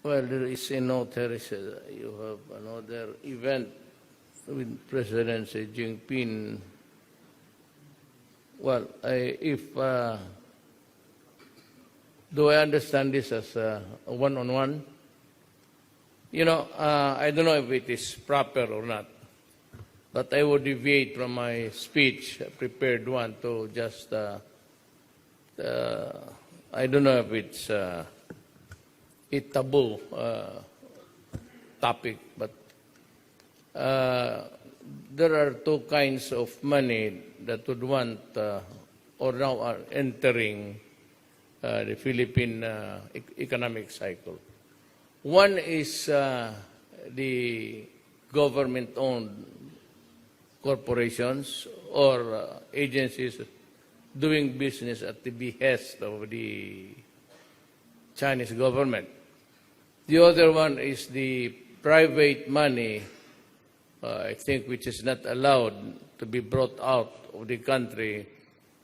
Well, there is a note here. You have another event with President Xi Jinping. Well, do I understand this as a one-on-one? I don't know if it is proper or not, but I would deviate from my speech, a prepared one, to just, I don't know if it's a taboo topic, but there are two kinds of money that would want or now are entering the Philippine economic cycle. One is the government-owned corporations or agencies doing business at the behest of the Chinese government. The other one is the private money, I think, which is not allowed to be brought out of the country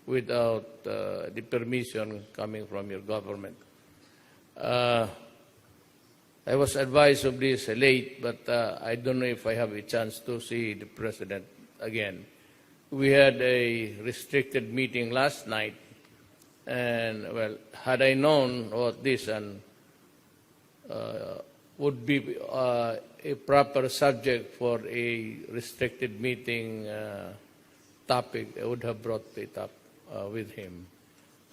without the permission coming from your government. I was advised of this late, but I don't know if I have a chance to see the President again. We had a restricted meeting last night, and, well, had I known what this and would be a proper subject for a restricted meeting topic, I would have brought it up with him.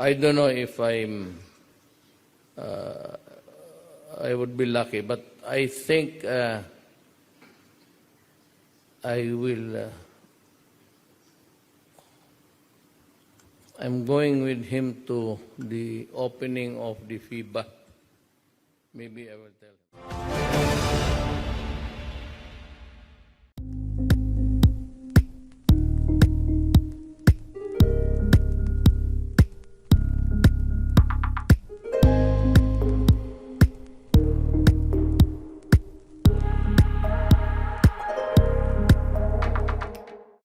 I don't know if I would be lucky, but I think I will. I'm going with him to the opening of the FIBA. Maybe I will tell him.